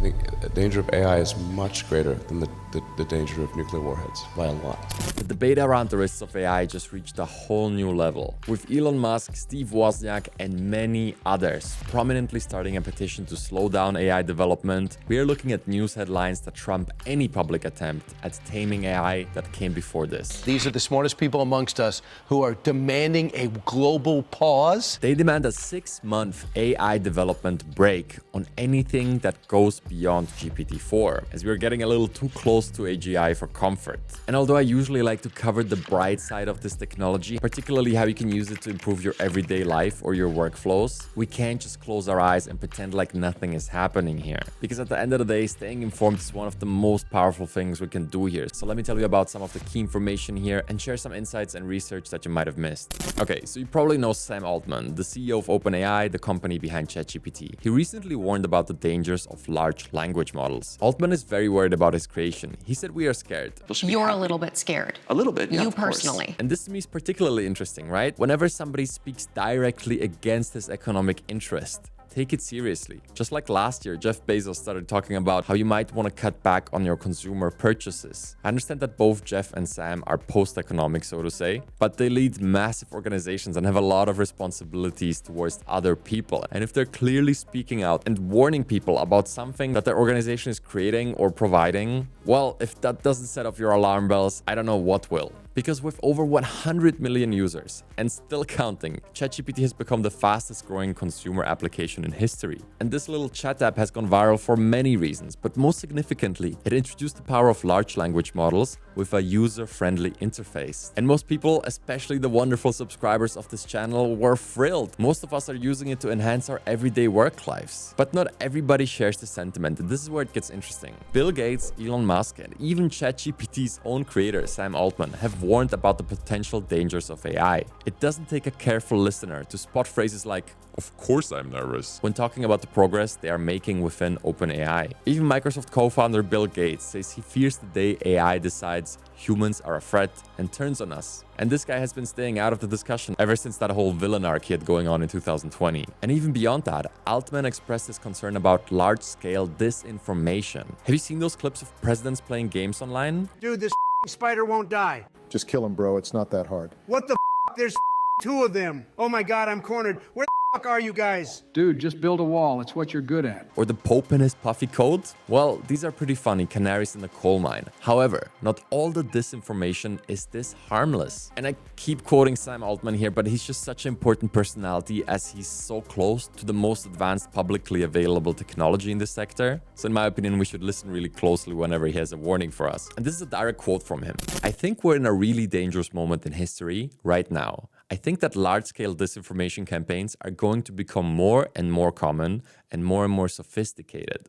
think the danger of AI is much greater than the danger of nuclear warheads by a lot. The debate around the risks of AI just reached a whole new level, with Elon Musk, Steve Wozniak, and many others prominently starting a petition to slow down AI development. We are looking at news headlines that trump any public attempt at taming AI that came before this. These are the smartest people amongst us who are demanding a global pause. They demand a 6-month AI development break on anything that goes beyond GPT-4, as we're getting a little too close to AGI for comfort. And although I usually like to cover the bright side of this technology, particularly how you can use it to improve your everyday life or your workflows, we can't just close our eyes and pretend like nothing is happening here. Because at the end of the day, staying informed is one of the most powerful things we can do here. So let me tell you about some of the key information here and share some insights and research that you might have missed. Okay, so you probably know Sam Altman, the CEO of OpenAI, the company behind ChatGPT. He recently warned about the dangers of large language models. Altman is very worried about his creation. He said we are scared. You're a little bit scared. A little bit, yeah, You of course. personally. And this to me is particularly interesting, right? Whenever somebody speaks directly against his economic interest, take it seriously. Just like last year, Jeff Bezos started talking about how you might want to cut back on your consumer purchases. I understand that both Jeff and Sam are post-economic, so to say, but they lead massive organizations and have a lot of responsibilities towards other people. And if they're clearly speaking out and warning people about something that their organization is creating or providing, well, if that doesn't set off your alarm bells, I don't know what will. Because with over 100 million users and still counting, ChatGPT has become the fastest growing consumer application in history. And this little chat app has gone viral for many reasons, but most significantly, it introduced the power of large language models with a user-friendly interface. And most people, especially the wonderful subscribers of this channel, were thrilled. Most of us are using it to enhance our everyday work lives. But not everybody shares the sentiment, and this is where it gets interesting. Bill Gates, Elon Musk, and even ChatGPT's own creator, Sam Altman, have warned about the potential dangers of AI. It doesn't take a careful listener to spot phrases like, "Of course I'm nervous," when talking about the progress they are making within OpenAI. Even Microsoft co-founder Bill Gates says he fears the day AI decides humans are a threat and turns on us. And this guy has been staying out of the discussion ever since that whole villain arc he had going on in 2020. And even beyond that, Altman expressed his concern about large-scale disinformation. Have you seen those clips of presidents playing games online? Dude, this spider won't die. Just kill him, bro. It's not that hard. What the There's 2 of them. Oh my God, I'm cornered. Where the are you guys? Dude, just build a wall. It's what you're good at. Or the Pope and his puffy coat? Well, these are pretty funny canaries in the coal mine. However, not all the disinformation is this harmless. And I keep quoting Sam Altman here, but he's just such an important personality as he's so close to the most advanced publicly available technology in this sector. So in my opinion, we should listen really closely whenever he has a warning for us. And this is a direct quote from him. "I think we're in a really dangerous moment in history right now. I think that large-scale disinformation campaigns are going to become more and more common and more sophisticated."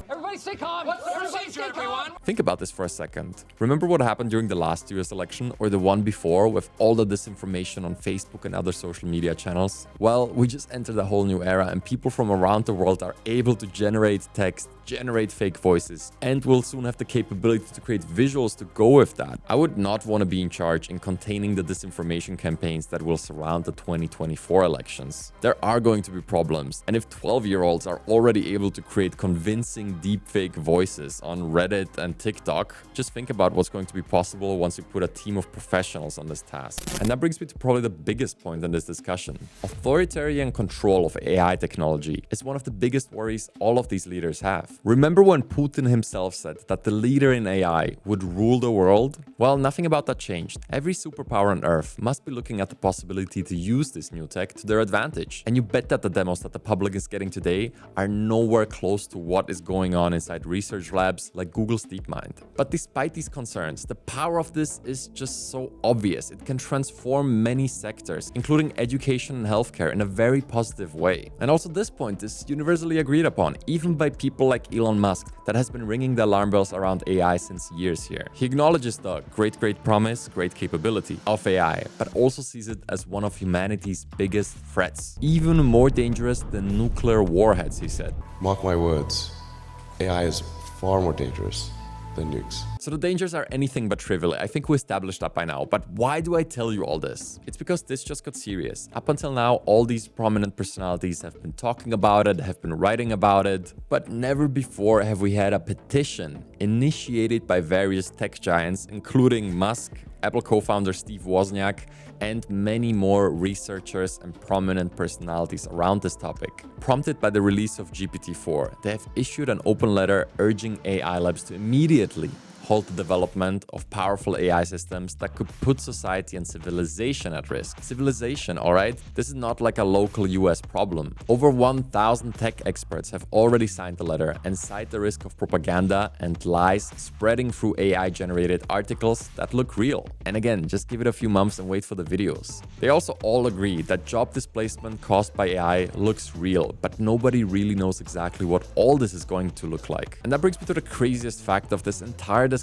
Everybody stay calm. What's the procedure, everyone? Think about this for a second. Remember what happened during the last US election or the one before with all the disinformation on Facebook and other social media channels? Well, we just entered a whole new era and people from around the world are able to generate text, generate fake voices, and will soon have the capability to create visuals to go with that. I would not want to be in charge in containing the disinformation campaigns that will surround the 2024 elections. There are going to be problems, and if 12-year-olds are already able to create convincing deepfake voices on Reddit and TikTok, just think about what's going to be possible once you put a team of professionals on this task. And that brings me to probably the biggest point in this discussion. Authoritarian control of AI technology is one of the biggest worries all of these leaders have. Remember when Putin himself said that the leader in AI would rule the world? Well, nothing about that changed. Every superpower on Earth must be looking at the possibility to use this new tech to their advantage. And you bet that the demos that the public is getting today are nowhere close to what is going on inside research labs like Google's DeepMind. But despite these concerns, the power of this is just so obvious. It can transform many sectors, including education and healthcare, in a very positive way. And also this point is universally agreed upon, even by people like Elon Musk, that has been ringing the alarm bells around AI since years here. He acknowledges the great promise, great capability of AI, but also sees it as one of humanity's biggest threats. Even more dangerous than nuclear warheads, he said. Mark my words, AI is far more dangerous than nukes. So the dangers are anything but trivial. I think we established that by now. But why do I tell you all this? It's because this just got serious. Up until now, all these prominent personalities have been talking about it, have been writing about it, but never before have we had a petition initiated by various tech giants, including Musk, Apple co-founder Steve Wozniak, and many more researchers and prominent personalities around this topic. Prompted by the release of GPT-4, they have issued an open letter urging AI labs to immediately halt the development of powerful AI systems that could put society and civilization at risk. Civilization, all right? This is not like a local US problem. Over 1,000 tech experts have already signed the letter and cite the risk of propaganda and lies spreading through AI-generated articles that look real. And again, just give it a few months and wait for the videos. They also all agree that job displacement caused by AI looks real, but nobody really knows exactly what all this is going to look like. And that brings me to the craziest fact of this entire discussion.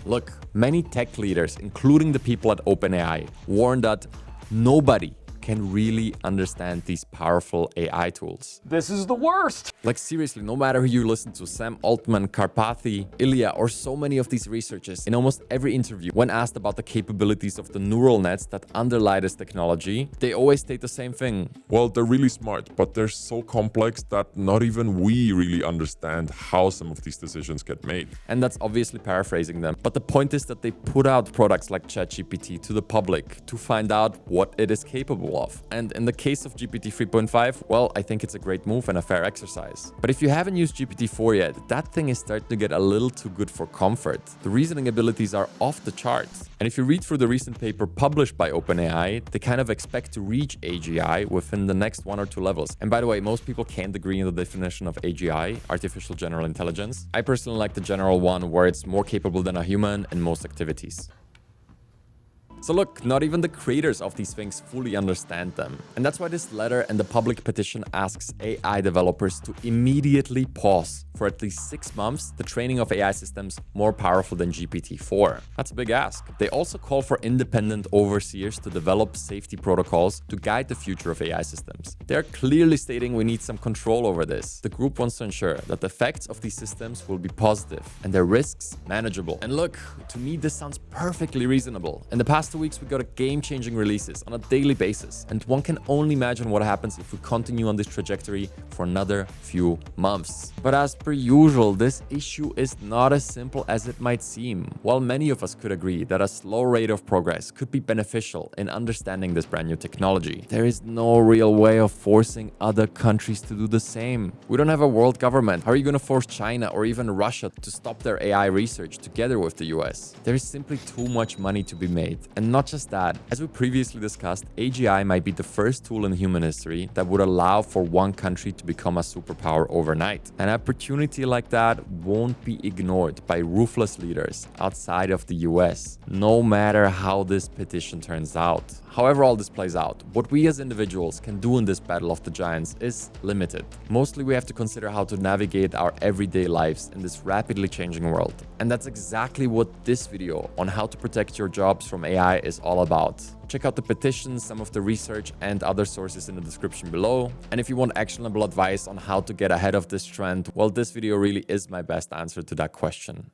Look, many tech leaders, including the people at OpenAI, warn that nobody can really understand these powerful AI tools. This is the worst. Like seriously, no matter who you listen to, Sam Altman, Karpathy, Ilya, or so many of these researchers, in almost every interview, when asked about the capabilities of the neural nets that underlie this technology, they always state the same thing. Well, they're really smart, but they're so complex that not even we really understand how some of these decisions get made. And that's obviously paraphrasing them. But the point is that they put out products like ChatGPT to the public to find out what it is capable of. And in the case of GPT 3.5, well, I think it's a great move and a fair exercise. But if you haven't used GPT-4 yet, that thing is starting to get a little too good for comfort. The reasoning abilities are off the charts. And if you read through the recent paper published by OpenAI, they kind of expect to reach AGI within the next 1 or 2 levels. And by the way, most people can't agree on the definition of AGI, artificial general intelligence. I personally like the general one where it's more capable than a human in most activities. So look, not even the creators of these things fully understand them. And that's why this letter and the public petition asks AI developers to immediately pause for at least 6 months the training of AI systems more powerful than GPT-4. That's a big ask. They also call for independent overseers to develop safety protocols to guide the future of AI systems. They're clearly stating we need some control over this. The group wants to ensure that the effects of these systems will be positive and their risks manageable. And look, to me this sounds perfectly reasonable. In the past 2 weeks we got a game-changing releases on a daily basis, and one can only imagine what happens if we continue on this trajectory for another few months. But as per usual, this issue is not as simple as it might seem. While many of us could agree that a slow rate of progress could be beneficial in understanding this brand new technology, there is no real way of forcing other countries to do the same. We don't have a world government. How are you going to force China or even Russia to stop their AI research together with the US? There is simply too much money to be made. And not just that, as we previously discussed, AGI might be the first tool in human history that would allow for one country to become a superpower overnight. An opportunity like that won't be ignored by ruthless leaders outside of the US, no matter how this petition turns out. However all this plays out, what we as individuals can do in this battle of the giants is limited. Mostly we have to consider how to navigate our everyday lives in this rapidly changing world. And that's exactly what this video on how to protect your jobs from AI is all about. Check out the petition, some of the research and other sources in the description below. And if you want actionable advice on how to get ahead of this trend, well, this video really is my best answer to that question.